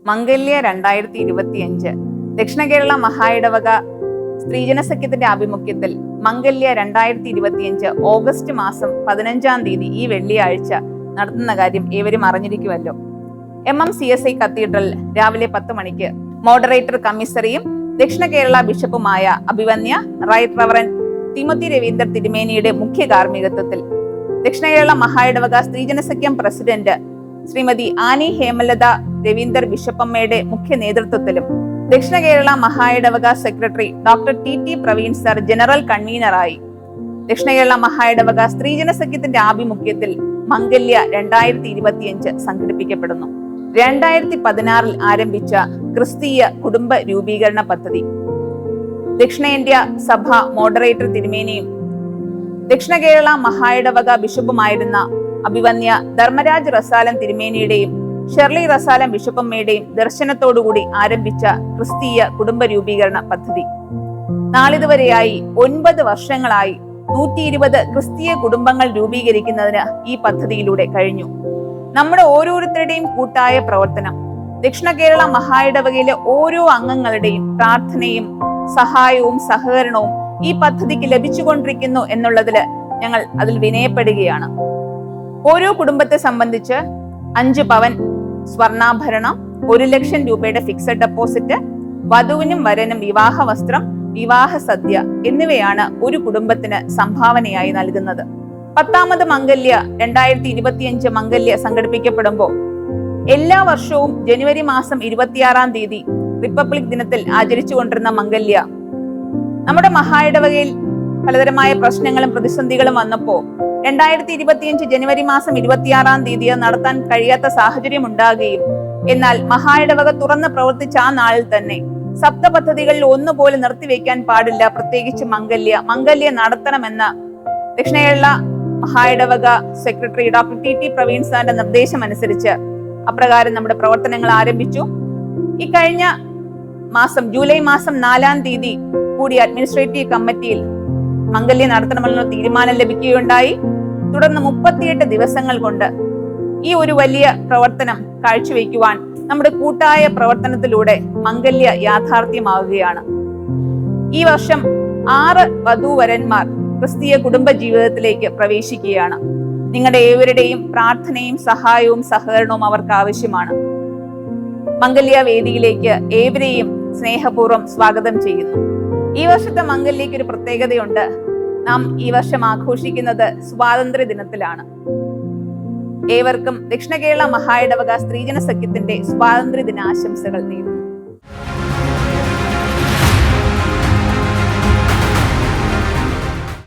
മംഗല്യ 2025 ദക്ഷിണ കേരള മഹായിടവക സ്ത്രീജന സഖ്യത്തിന്റെ ആഭിമുഖ്യത്തിൽ മംഗല്യ 2025 ഓഗസ്റ്റ് മാസം 15-ാം തീയതി ഈ വെള്ളിയാഴ്ച നടത്തുന്ന കാര്യം ഏവരും അറിഞ്ഞിരിക്കുമല്ലോ. MMCSI കത്തീഡ്രൽ രാവിലെ 10 മണിക്ക് മോഡറേറ്റർ കമ്മീസറിയും ദക്ഷിണ കേരള ബിഷപ്പുമായ അഭിവന്യ റൈറ്റ് റവറൻ തിമോത്തി രവീന്ദ്ര തിരുമേനിയുടെ മുഖ്യ കാർമ്മികത്വത്തിൽ ദക്ഷിണ കേരള മഹായിടവക സ്ത്രീജന സഖ്യം പ്രസിഡന്റ് ശ്രീമതി ആനി ഹേമലത രവീന്ദർ ബിഷപ്പമ്മയുടെ മുഖ്യ നേതൃത്വത്തിലും ദക്ഷിണ കേരള മഹായിടവക secretary doctor TT Praveen sir general കൺവീനറായി ദക്ഷിണ കേരള മഹായിടവക സ്ത്രീജന സഖ്യത്തിന്റെ ആഭിമുഖ്യത്തിൽ മംഗല്യ 2025 സംഘടിപ്പിക്കപ്പെടുന്നു. 2016 ആരംഭിച്ച ക്രിസ്തീയ കുടുംബ രൂപീകരണ പദ്ധതി ദക്ഷിണേന്ത്യ സഭ മോഡറേറ്റർ തിരുമേനിയും ദക്ഷിണ കേരള മഹായിടവക ബിഷപ്പുമായിരുന്ന അഭിവന്യ ധർമ്മരാജ് റസാലം തിരുമേനിയുടെയും ഷെർലി റസാലം ബിഷപ്പമ്മയുടെയും ദർശനത്തോടുകൂടി ആരംഭിച്ച ക്രിസ്തീയ കുടുംബ രൂപീകരണ പദ്ധതി നാളിതുവരെയായി 9 വർഷങ്ങളായി 120 ക്രിസ്തീയ കുടുംബങ്ങൾ രൂപീകരിക്കുന്നതിന് ഈ പദ്ധതിയിലൂടെ കഴിഞ്ഞു. നമ്മുടെ ഓരോരുത്തരുടെയും കൂട്ടായ പ്രവർത്തനം ദക്ഷിണ കേരള മഹായിടവകയിലെ ഓരോ അംഗങ്ങളുടെയും പ്രാർത്ഥനയും സഹായവും സഹകരണവും ഈ പദ്ധതിക്ക് ലഭിച്ചുകൊണ്ടിരിക്കുന്നു എന്നുള്ളതിൽ ഞങ്ങൾ അതിൽ വിനയപ്പെടുകയാണ്. ഓരോ കുടുംബത്തെ സംബന്ധിച്ച് 5 പവൻ സ്വർണ്ണാഭരണം, 1 ലക്ഷം രൂപയുടെ ഫിക്സഡ് ഡെപ്പോസിറ്റ്, വധുവിനും വരനും വിവാഹ വസ്ത്രം, വിവാഹ സദ്യ എന്നിവയാണ് ഒരു കുടുംബത്തിന് സംഭാവനയായി നൽകുന്നത്. 10ാമത് മംഗല്യ 2025 മംഗല്യ സംഘടിപ്പിക്കപ്പെടുമ്പോൾ എല്ലാ വർഷവും ജനുവരി മാസം 26-ാം തീയതി റിപ്പബ്ലിക് ദിനത്തിൽ ആചരിച്ചുകൊണ്ടിരുന്ന മംഗല്യ നമ്മുടെ മഹായിടവകയിൽ പലതരമായ പ്രശ്നങ്ങളും പ്രതിസന്ധികളും വന്നപ്പോ 2025 ജനുവരി മാസം 26-ാം തീയതി നടത്താൻ കഴിയാത്ത സാഹചര്യം ഉണ്ടാകുകയും എന്നാൽ മഹായിടവക തുറന്ന് പ്രവർത്തിച്ച ആ നാളിൽ തന്നെ സപ്ത പദ്ധതികളിൽ ഒന്നുപോലെ നിർത്തിവെക്കാൻ പാടില്ല, പ്രത്യേകിച്ച് മംഗല്യ നടത്തണമെന്ന ദക്ഷിണ കേരള മഹായിടവക സെക്രട്ടറി ഡോക്ടർ TT പ്രവീൺ സാറിന്റെ നിർദ്ദേശം അനുസരിച്ച് അപ്രകാരം നമ്മുടെ പ്രവർത്തനങ്ങൾ ആരംഭിച്ചു. ഈ കഴിഞ്ഞ മാസം ജൂലൈ മാസം 4-ാം തീയതി കൂടി അഡ്മിനിസ്ട്രേറ്റീവ് കമ്മിറ്റിയിൽ മംഗല്യ നടത്തണമെന്നുള്ള തീരുമാനം ലഭിക്കുകയുണ്ടായി. തുടർന്ന് 38 ദിവസങ്ങൾ കൊണ്ട് ഈ ഒരു വലിയ പ്രവർത്തനം കാഴ്ചവെക്കുവാൻ നമ്മുടെ കൂട്ടായ പ്രവർത്തനത്തിലൂടെ മംഗല്യ യാഥാർത്ഥ്യമാവുകയാണ്. ഈ വർഷം 6 വധൂവരന്മാർ ക്രിസ്തീയ കുടുംബ ജീവിതത്തിലേക്ക് പ്രവേശിക്കുകയാണ്. നിങ്ങളുടെ ഏവരുടെയും പ്രാർത്ഥനയും സഹായവും സഹകരണവും അവർക്ക് ആവശ്യമാണ്. മംഗല്യ വേദിയിലേക്ക് ഏവരെയും സ്നേഹപൂർവ്വം സ്വാഗതം ചെയ്യുന്നു. ഈ വർഷത്തെ മംഗല്യയ്ക്ക് ഒരു പ്രത്യേകതയുണ്ട്. നാം ഈ വർഷം ആഘോഷിക്കുന്നത് സ്വാതന്ത്ര്യ ദിനത്തിലാണ്. ഏവർക്കും ദക്ഷിണ കേരള മഹായിടവക സ്ത്രീജന സഖ്യത്തിന്റെ സ്വാതന്ത്ര്യ ദിനാശംസകൾ നേരുന്നു.